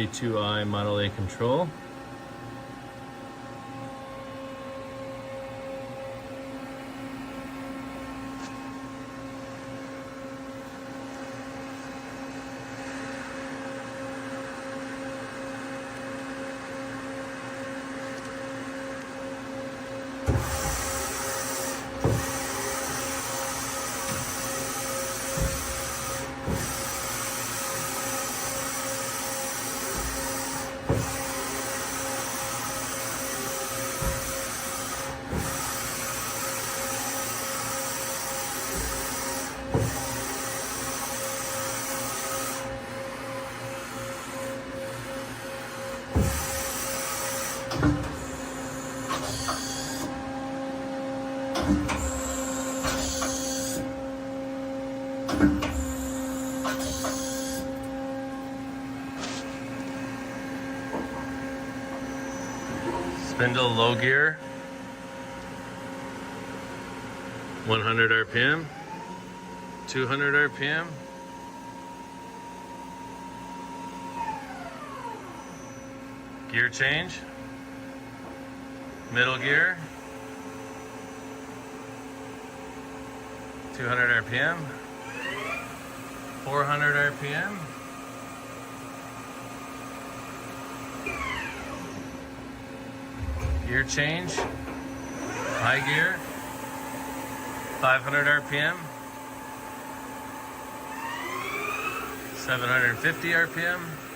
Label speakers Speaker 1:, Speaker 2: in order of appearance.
Speaker 1: 32i Model A control. Spindle low gear, 100 RPM, 200 RPM. Gear change, middle gear, 200 RPM, 400 RPM. Gear change, high gear, 500 RPM, 750 RPM.